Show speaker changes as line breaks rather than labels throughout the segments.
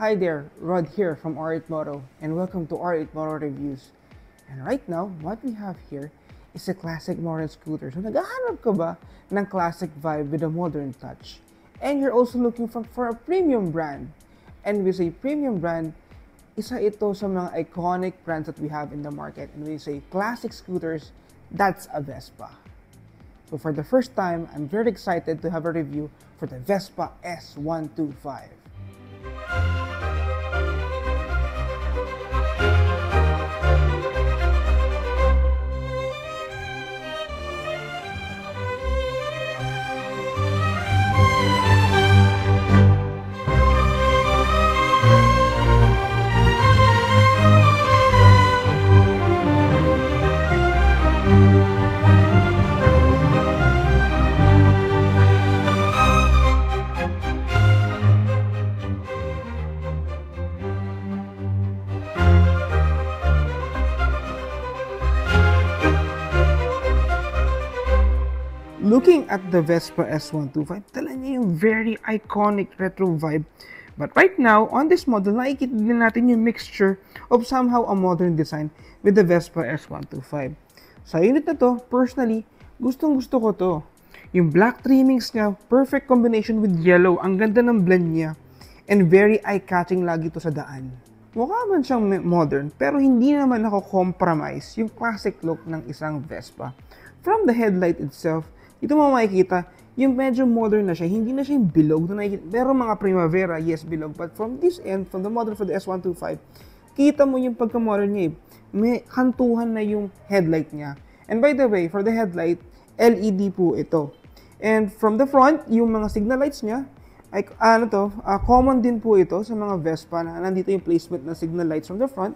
Hi there, Rod here from R8 Moto, and welcome to R8 Moto Reviews. And right now, what we have here is a classic modern scooter. So naghahanap ka ba ng classic vibe with a modern touch? And you're also looking for a premium brand. And with a premium brand, isa ito sa mga iconic brands that we have in the market. And when we say classic scooters, that's a Vespa. So for the first time, I'm very excited to have a review for the Vespa S125. Looking at the Vespa S125, tala niya yung very iconic retro vibe. But right now, on this model, nakikita din natin yung mixture of somehow a modern design with the Vespa S125. Sa unit na to, personally, gustong-gusto ko to. Yung black trimmings niya, perfect combination with yellow, ang ganda ng blend niya, and very eye-catching lagi to sa daan. Mukha man siyang modern, pero hindi naman ako compromise yung classic look ng isang Vespa. From the headlight itself, ito mo makikita, yung medyo modern na siya, hindi na siya yung bilog na nakikita. Pero mga Primavera, yes, bilog. But from this end, from the model for the S125, kita mo yung pagka-modern niya eh. May kantuhan na yung headlight niya. And by the way, for the headlight, LED po ito. And from the front, yung mga signal lights niya, ay, common din po ito sa mga Vespa na nandito yung placement ng signal lights from the front.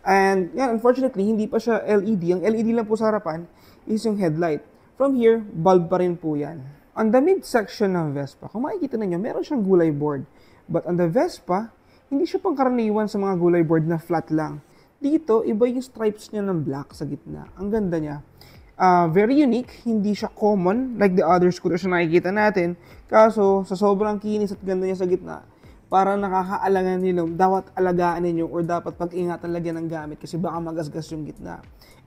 And yan, unfortunately, hindi pa siya LED. Ang LED lang po sa harapan is yung headlight. From here, bulb pa rin po yan. On the mid-section ng Vespa, kung makikita ninyo, meron siyang gulay board. But on the Vespa, hindi siya pangkaraniwan sa mga gulay board na flat lang. Dito, iba yung stripes niya ng black sa gitna. Ang ganda niya. Very unique, hindi siya common like the other scooters na nakikita natin. Kaso, sa sobrang kinis at ganda niya sa gitna, parang nakakaalangan nyo, dapat alagaan ninyo or dapat pag-ingatan lagyan ng gamit kasi baka magasgas yung gitna.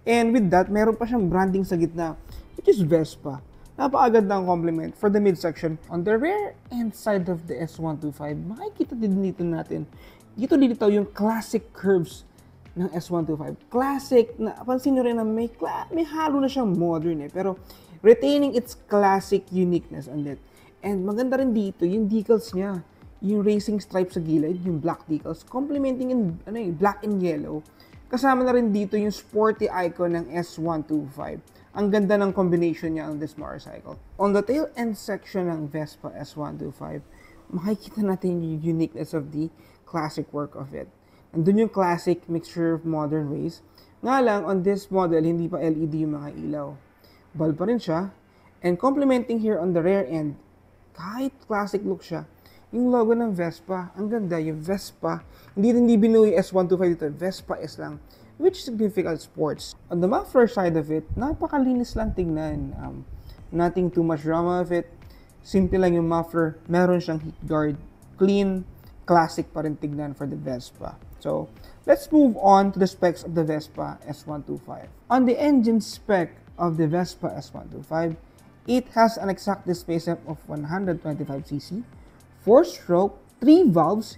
And with that, meron pa siyang branding sa gitna, which is Vespa. Napakagandang compliment for the midsection. On the rear end side of the S125, makikita din dito natin, dito yung classic curves ng S125. Classic, na pansin nyo rin na may halo na siyang modern pero retaining its classic uniqueness on it. And maganda rin dito yung decals niya. Yung racing stripes sa gilid, yung black decals, complementing in black and yellow. Kasama na rin dito yung sporty icon ng S125. Ang ganda ng combination niya on this motorcycle. On the tail end section ng Vespa S125, makikita natin yung uniqueness of the classic work of it. Andun yung classic mixture of modern ways. Nga lang, on this model, hindi pa LED yung mga ilaw. Bulb pa rin siya. And complementing here on the rear end, kahit classic look siya, yung logo ng Vespa, ang ganda, yung Vespa. Hindi binuo yung S125 dito, Vespa S lang, which signifies sports. On the muffler side of it, napakalinis lang tingnan. Nothing too much drama of it. Simple lang yung muffler, meron siyang heat guard, clean, classic pa rin tignan for the Vespa. So, let's move on to the specs of the Vespa S125. On the engine spec of the Vespa S125, it has an exact displacement of 125cc, 4-stroke, 3 valves,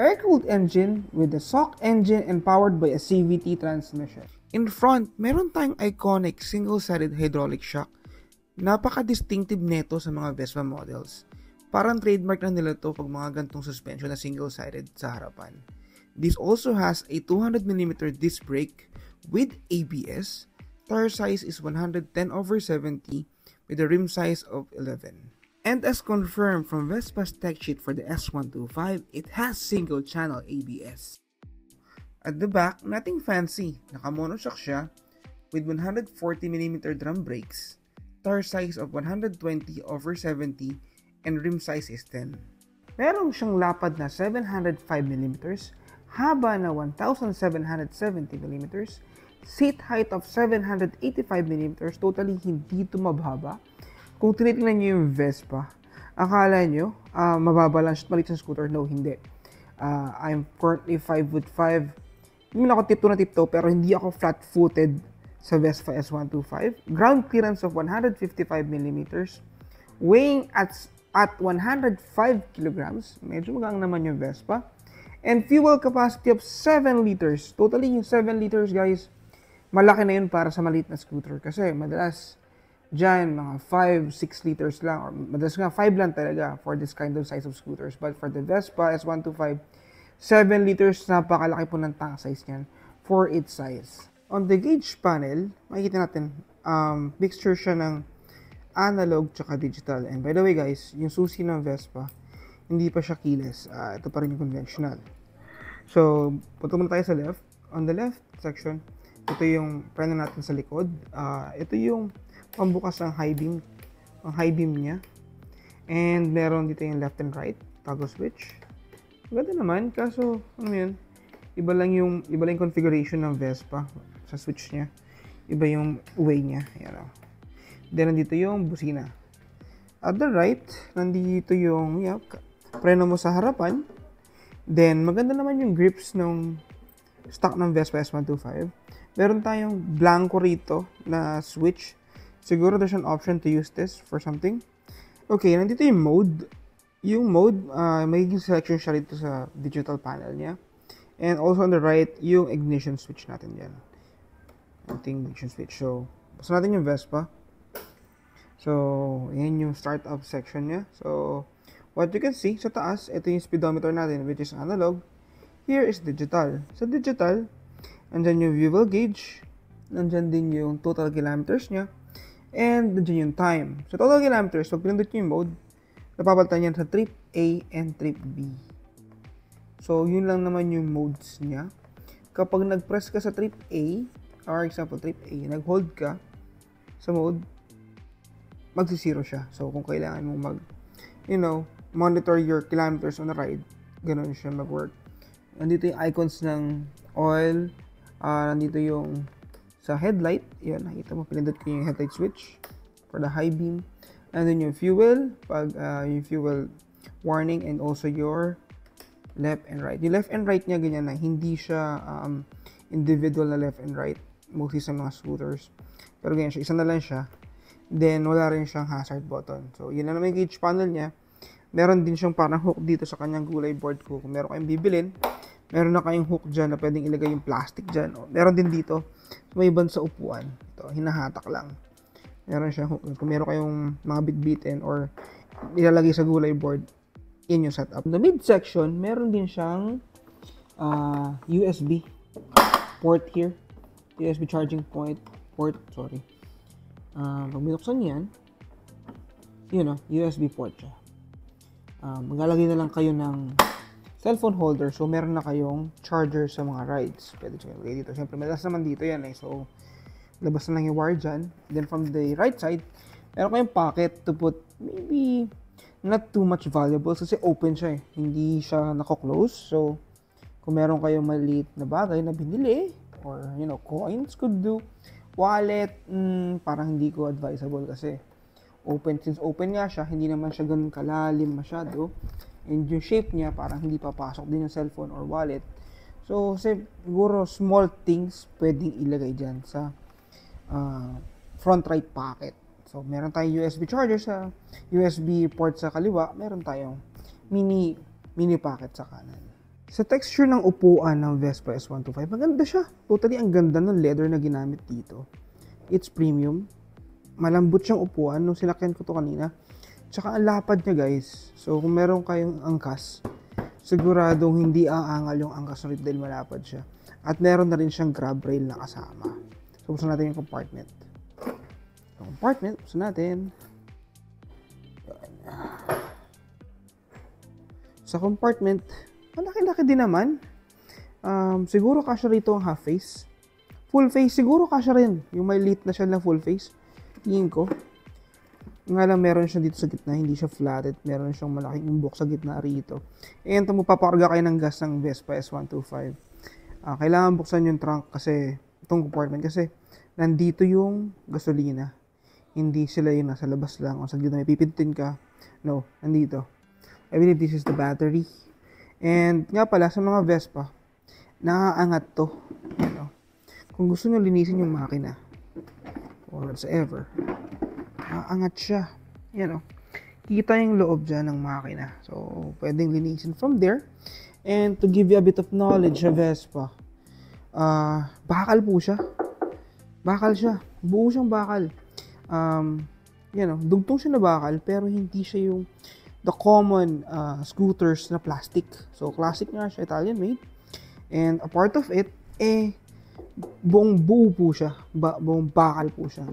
air-cooled engine with a SOC engine and powered by a CVT transmission. In front, meron tayong iconic single-sided hydraulic shock. Napaka-distinctive neto sa mga Vespa models. Parang trademark na nila to pag mga gantong suspension na single-sided sa harapan. This also has a 200mm disc brake with ABS. Tire size is 110/70 with a rim size of 11. And as confirmed from Vespa's tech sheet for the S125, it has single-channel ABS. At the back, nothing fancy. Naka-monoshock siya with 140mm drum brakes, tire size of 120/70, and rim size is 10. Meron siyang lapad na 705mm, haba na 1,770mm, seat height of 785mm, totally hindi ito mababa. Kung tinitingnan nyo yung Vespa, akala nyo, mababa lang siya at maliit sa scooter. No, hindi. I'm currently 5'5". Hindi man ako tiptoe na tiptoe, pero hindi ako flat-footed sa Vespa S125. Ground clearance of 155 millimeters. Weighing at 105 kilograms. Medyo magang naman yung Vespa. And fuel capacity of 7 liters. Totally, yung 7 liters, guys, malaki na yun para sa maliit na scooter. Kasi madalas, dyan, mga 5-6 liters lang. Or madalas nga, 5 lang talaga for this kind of size of scooters. But for the Vespa S125, 7 liters, napakalaki po ng tank size niyan for its size. On the gauge panel, makikita natin, mixture siya ng analog tsaka digital. And by the way, guys, yung susi ng Vespa, hindi pa siya keyless. Ito pa rin yung conventional. So, punta muna tayo sa left. On the left section, ito yung preno natin sa likod. Ito yung pambukas ng high beam. Ang high beam niya. And meron dito yung left and right. Toggle switch. Maganda naman. Kaso, ano yun? Iba lang yung configuration ng Vespa sa switch niya. Iba yung way niya. Ayan o. Then, nandito yung busina. At the right, nandito yung preno mo sa harapan. Then, maganda naman yung grips ng stock ng Vespa S125. Meron tayong blanco rito na switch. Siguro there's an option to use this for something. Okay, nandito yung mode. Yung mode, magiging selection siya rito sa digital panel niya. And also on the right, yung ignition switch natin dyan. Ating ignition switch. So, basta natin yung Vespa. So, yan yung startup section niya. So, what you can see, sa taas, ito yung speedometer natin, which is analog. Here is digital. Sa digital, nandyan yung fuel gauge, nandyan din yung total kilometers niya, and nandyan yung time. Sa total kilometers, pag pinindot nyo yung mode, napapalitan yan sa trip A and trip B. So, yun lang naman yung modes niya. Kapag nag-press ka sa trip A, for example, trip A, nag-hold ka sa mode, magsisiro siya. So, kung kailangan mo monitor your kilometers on the ride, ganun siya mag-work. Nandito yung icons ng oil, nandito yung sa headlight, yun, nakita mo, pinindot ko yung headlight switch for the high beam. And then yung fuel, pag yung fuel warning, and also your left and right. Yung left and right niya ganyan na, hindi siya individual na left and right, mostly sa mga scooters. Pero ganyan siya, isa na lang siya. Then, wala rin siyang hazard button. So, yun na naman yung gauge panel niya. Meron din siyang parang hook dito sa kanyang gulay board ko. Kung meron kayong bibilin, meron na kayong hook dyan na pwedeng ilagay yung plastic dyan. O, meron din dito, may band sa upuan. Ito, hinahatak lang. Meron siyang hook. Kung meron kayong mga bitbitin or ilalagay sa gulay board, yan yung setup. In the midsection, meron din siyang USB port here. USB charging port, sorry. Pag binuksan yan, USB port siya. Maglalagay na lang kayo ng cellphone holder, so meron na kayong charger sa mga rides. Pwede siya ilagay dito. Siyempre, madalas naman dito yan eh. So, labas na lang yung wire dyan. Then from the right side, meron kayong pocket to put maybe not too much valuables kasi open siya eh. Hindi siya nako-close. So, kung meron kayong maliit na bagay na binili, or coins could do, wallet, parang hindi ko advisable kasi since open nga siya, hindi naman siya ganun kalalim masyado, and yung shape niya parang hindi papasok din yung cellphone or wallet. So siguro small things pwedeng ilagay dyan sa front right pocket. So meron tayong USB charger sa USB port sa kaliwa, meron tayong mini pocket sa kanan. Sa texture ng upuan ng Vespa S125, maganda siya. Totally, ang ganda ng leather na ginamit dito. It's premium. Malambot siyang upuan nung sinakyan ko to kanina. Tsaka ang lapad niya, guys. So, kung meron kayong angkas, siguradong hindi aangal yung angkas ulit dahil malapad siya. At meron na rin siyang grab rail na kasama. So, buksan natin yung compartment. Buksan natin. Sa compartment, malaki-laki din naman. Siguro kasya rito ang half face. Full face, siguro kasya rin. Yung may lit na siya na full face. Tingin ko. Nga lang meron siya dito sa gitna, hindi siya flatted. Meron siyang malaking umbok sa gitna rito. And ito mo papakarga kayo ng gas ng Vespa S125. Kailangan buksan yung trunk kasi, itong compartment kasi, nandito yung gasolina. Hindi sila yung nasa labas lang. O sa gitna may pipintin ka. No, nandito. I believe this is the battery. And nga pala, sa mga Vespa, nakaangat to. You know, kung gusto nyo linisin yung makina, or whatsoever, nakaangat siya. You know, kita yung loob dyan ng makina. So, pwedeng linisin from there. And to give you a bit of knowledge sa Vespa, bakal po siya. Bakal siya. Buo siyang bakal. You know, dugtong siya na bakal, pero hindi siya yung the common scooters na plastic. So, classic nga siya, Italian made. And a part of it, buong buo po siya. Buong bakal po siya.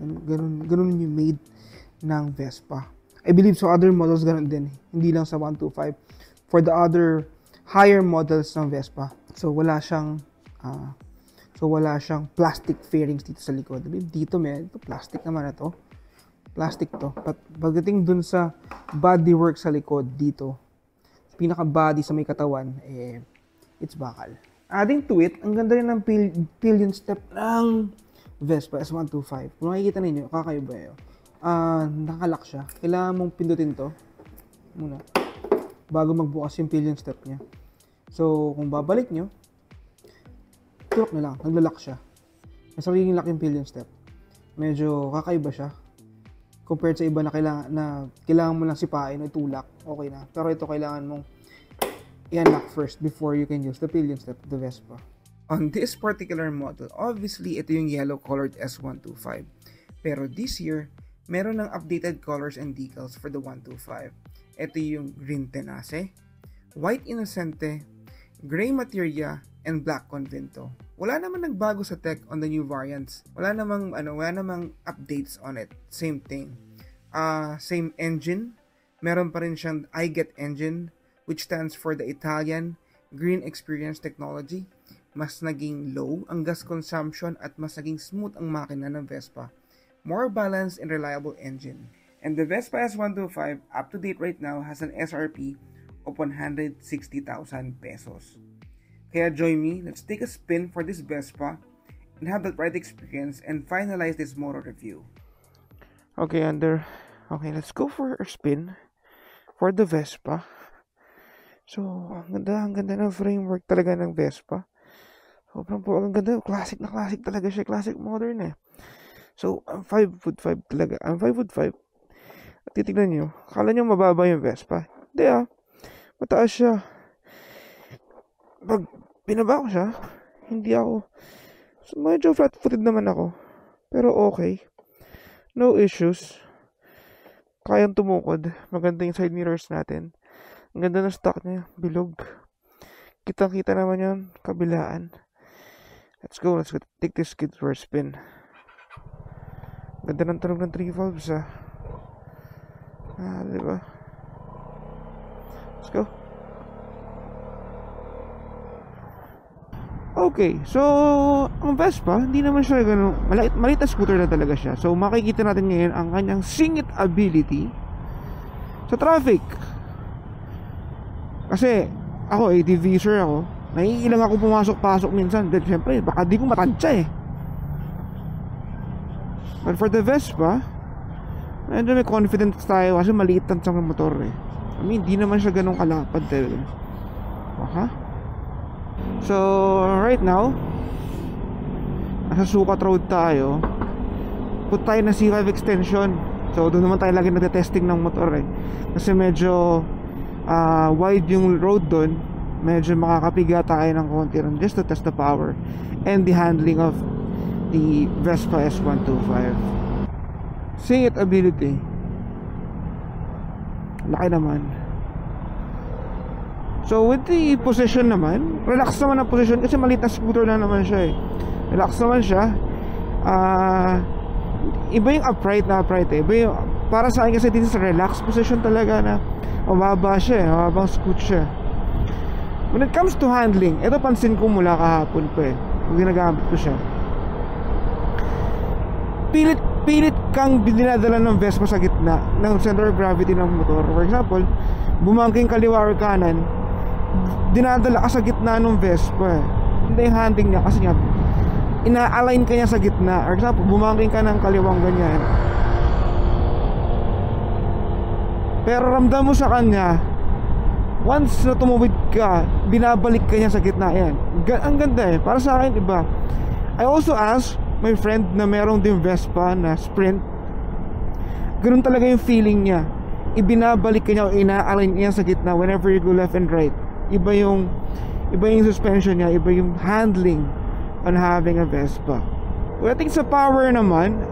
Ganun yung made ng Vespa. I believe so other models ganun din. Hindi lang sa 125. For the other higher models ng Vespa. So, wala siyang plastic fairings dito sa likod. Dito ito plastic naman na to. Plastic to. But pagdating dun sa bodywork sa likod dito, pinaka-body sa may katawan, it's bakal. Adding to it, ang ganda rin ng pillion step ng Vespa S125. Kung makikita ninyo, kakaiba yun. Nakalock siya. Kailangan mong pindutin to muna bago magbukas yung pillion step niya. So, kung babalik nyo, tulak na lang. Naglalak siya. May sariling lock yung pillion step. Medyo kakaiba siya. Compared sa iba na kailangan mo lang sipain o itulak, okay na. Pero ito kailangan mong i-unlock first before you can use the pillion step of the Vespa. On this particular model, obviously ito yung yellow colored S125. Pero this year, meron ng updated colors and decals for the 125. Ito yung green Tenace, white Innocente, gray Materia, and black Convento. Wala naman nagbago sa tech on the new variants. Wala namang updates on it. Same thing. Same engine. Meron pa rin siyang iGet engine, which stands for the Italian Green Experience Technology. Mas naging low ang gas consumption at mas naging smooth ang makina ng Vespa. More balanced and reliable engine. And the Vespa S125, up to date right now, has an SRP of 160,000 pesos. Kaya join me, let's take a spin for this Vespa and have that right experience and finalize this motor review. Okay, let's go for a spin for the Vespa. So, ang ganda ng framework talaga ng Vespa. Sobrang po, ang ganda. Classic na classic talaga siya. Classic modern So, I'm 5'5" talaga. I'm 5'5". At titignan nyo, akala nyo mababa yung Vespa. Hindi mataas siya. Pag binaba ko siya, hindi ako, so medyo flat-footed naman ako. Pero okay. No issues. Kayang tumukod. Maganda yung side mirrors natin. Ang ganda ng stock niya. Bilog. Kitang-kita naman yun. Kabilaan. Let's go. Let's take this kid for a spin. Ganda ng tunog ng 3 valves diba? Let's go. Okay, so ang Vespa, hindi naman siya ganun, maliit na scooter na talaga siya. So makikita natin ngayon ang kanyang singit ability sa traffic. Kasi ako, ATV user ako, naiilang ako pumasok-pasok minsan. Then syempre, baka di ko matansya But for the Vespa, medyo may confidence tayo kasi maliit lang sa motor I mean, di naman siya ganun kalapad talaga. So, right now, nasa Sukat Road tayo. Put tayo na C5 extension. So, doon naman tayo lagi nagte-testing ng motor Kasi medyo wide yung road doon. Medyo makakapiga tayo ng konti rin just to test the power and the handling of the Vespa S125. Singit ability, laki naman. So with the position naman, relax naman ang position kasi maliit na scooter na naman siya Relax naman siya. Iba yung upright Iba yung, para sa akin kasi dito sa relax position talaga na mababa siya mababang scoot siya. When it comes to handling, ito pansin ko mula kahapon pa ginagamit ko siya. Pilit kang dinadala ng Vespa sa gitna ng center of gravity ng motor. For example, bumangking kaliwa or kanan, dinadala ka sa gitna ng Vespa Hindi yung handling niya kasi nga ina-align ka niya sa gitna. For example, bumangking ka ng kaliwang ganyan, pero ramdam mo sa kanya once na tumawid ka, binabalik ka niya sa gitna. Yan, ang ganda eh, para sa akin iba. I also asked my friend na merong din Vespa na Sprint. Ganun talaga yung feeling niya, ibinabalik ka niya o ina-align niya sa gitna whenever you go left and right. Iba yung suspension niya, iba yung handling on having a Vespa. Pagdating sa power naman,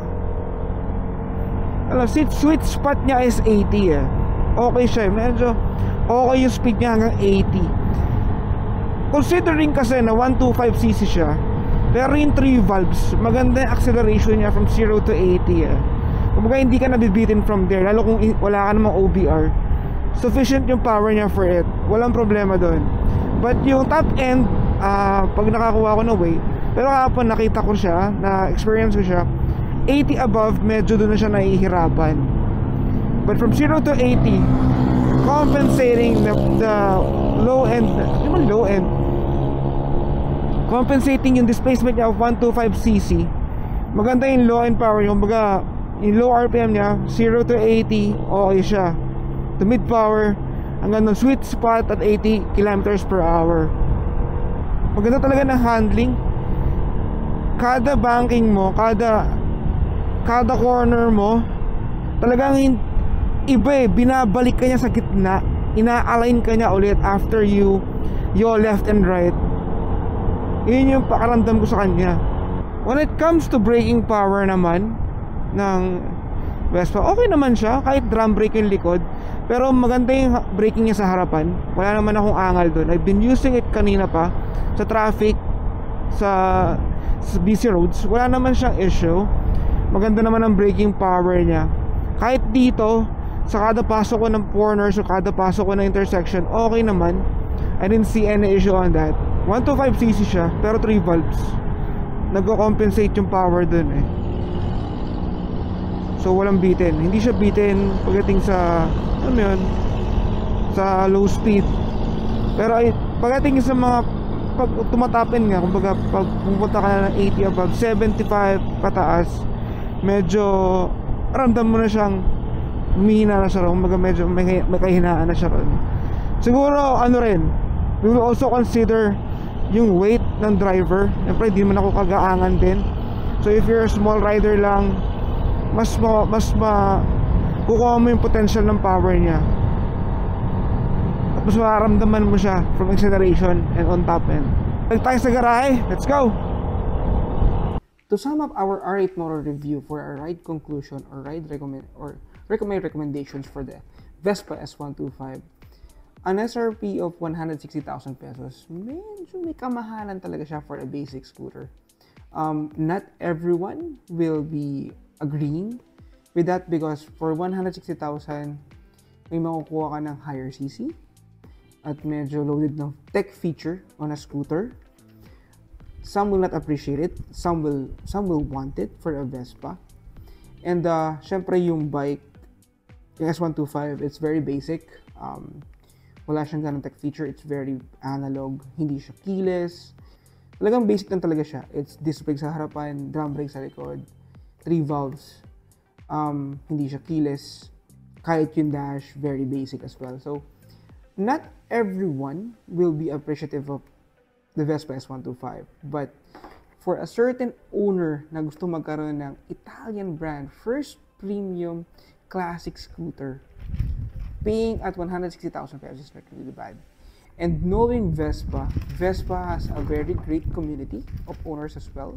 sweet spot niya is 80 eh. Okay siya, medyo okay yung speed niya hanggang 80. Considering kasi na 125cc siya, pero yung 3 valves, maganda yung acceleration niya from 0 to 80 eh. Kumbaga hindi ka nabibitin from there, lalo kung wala ka namang OBR. Sufficient yung power niya for it, walang problema doon. But yung top end, pag nakakuha ko na weight, pero kapag nakita ko siya, na experience ko siya, 80 above, medyo doon na siya nahihirapan. But from 0 to 80, compensating the low end, compensating yung displacement niya of 125cc, maganda yung low end power niya. Kumbaga yung low RPM niya 0 to 80, okay siya. To mid power hanggang ng sweet spot at 80 kilometers per hour. Maganda talaga ng handling. Kada banking mo, kada corner mo, talagang iba eh, binabalik ka niya sa gitna, ina-align ka niya ulit after you left and right. Yun yung pakaramdam ko sa kanya. When it comes to braking power naman ng Vespa, okay naman siya, kahit drum brake yung likod, pero maganda yung braking niya sa harapan. Wala naman akong angal doon. I've been using it kanina pa sa traffic, sa busy roads, wala naman siyang issue. Maganda naman ang braking power niya. Kahit dito, sa kada pasok ko ng corners o kada pasok ko ng intersection, okay naman. I didn't see any issue on that. 125cc siya, pero 3 valves. Nagko-compensate yung power dun eh. So walang bitin. Hindi siya bitin pagdating sa, ano yun, sa low speed. Pero pagdating sa mga pag tumatapin nga, kumbaga pag pumunta ka na ng 80 above, 75 pataas, medyo ramdam mo na siyang humihina na siya ron. Kumbaga medyo may kahinaan na siya ron. Siguro ano rin, we will also consider yung weight ng driver. Siyempre di man ako kagaangan din. So if you're a small rider lang, mas kukuha mo yung potential ng power niya, at mas mararamdaman mo siya from acceleration and on top end. Balik tayo sa garahe, let's go! To sum up our R8 motor review for our ride conclusion or recommended recommendations for the Vespa S125, an SRP of 160,000 pesos, medyo may kamahalan talaga siya for a basic scooter. Not everyone will be agreeing with that because for 160,000, may makukuha ka ng higher CC at medyo loaded ng tech feature on a scooter. Some will not appreciate it, some will want it for a Vespa. And syempre yung bike, yung S125, it's very basic. Wala siyang ganang tech feature, it's very analog, hindi siya keyless. Talagang basic lang talaga siya. It's disc brake sa harapan, drum brake sa likod, 3 valves. Hindi siya keyless, kahit yung dash, very basic as well. So, not everyone will be appreciative of the Vespa S125, but for a certain owner na gusto magkaroon ng Italian brand, first premium classic scooter, paying at 160,000 pesos is not really bad. And knowing Vespa has a very great community of owners as well.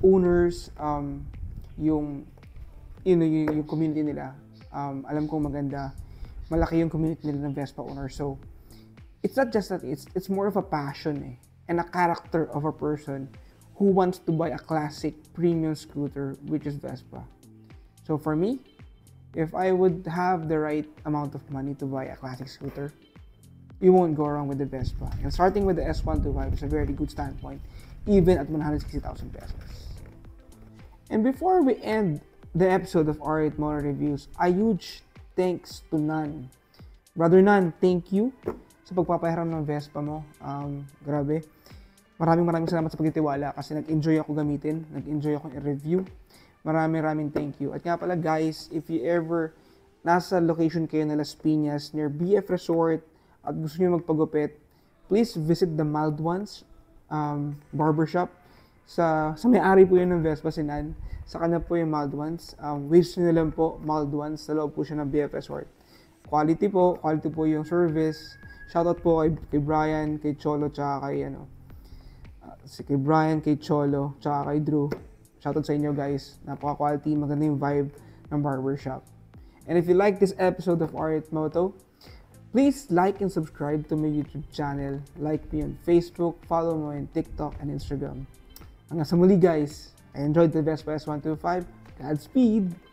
Owners, yung community nila, alam kong maganda, malaki yung community nila ng Vespa owners. So, it's not just that, it's more of a passion and a character of a person who wants to buy a classic premium scooter, which is Vespa. So for me, if I would have the right amount of money to buy a classic scooter, you won't go wrong with the Vespa. And starting with the S125 is a very good standpoint, even at 160,000 pesos. And before we end the episode of R8 Motor Reviews, a huge thanks to Nan. Brother Nan, thank you sa pagpapahiram ng Vespa mo. Grabe. Maraming salamat sa pagtitiwala kasi nag-enjoy ako gamitin, nag-enjoy ako i-review. Maraming thank you. At nga pala guys, if you ever nasa location kayo na Las Piñas near BF Resort, at gusto niyo magpagupit, please visit the Mild Ones barbershop. Sa may-ari po yun ng Vespa, si Nan. Sa kanya po yung Mild Ones. Waves nyo lang po, Mild Ones. Sa loob po siya ng BFS Work. Quality po yung service. Shoutout po kay Brian, kay Cholo, tsaka kay kay Brian, kay Cholo, tsaka kay Drew. Shoutout sa inyo guys. Napaka-quality, maganda yung vibe ng barbershop. And if you like this episode of Art Moto, please like and subscribe to my YouTube channel. Like me on Facebook, follow me on TikTok and Instagram. Hanggang sa muli guys, I enjoyed the Vespa S125. Godspeed!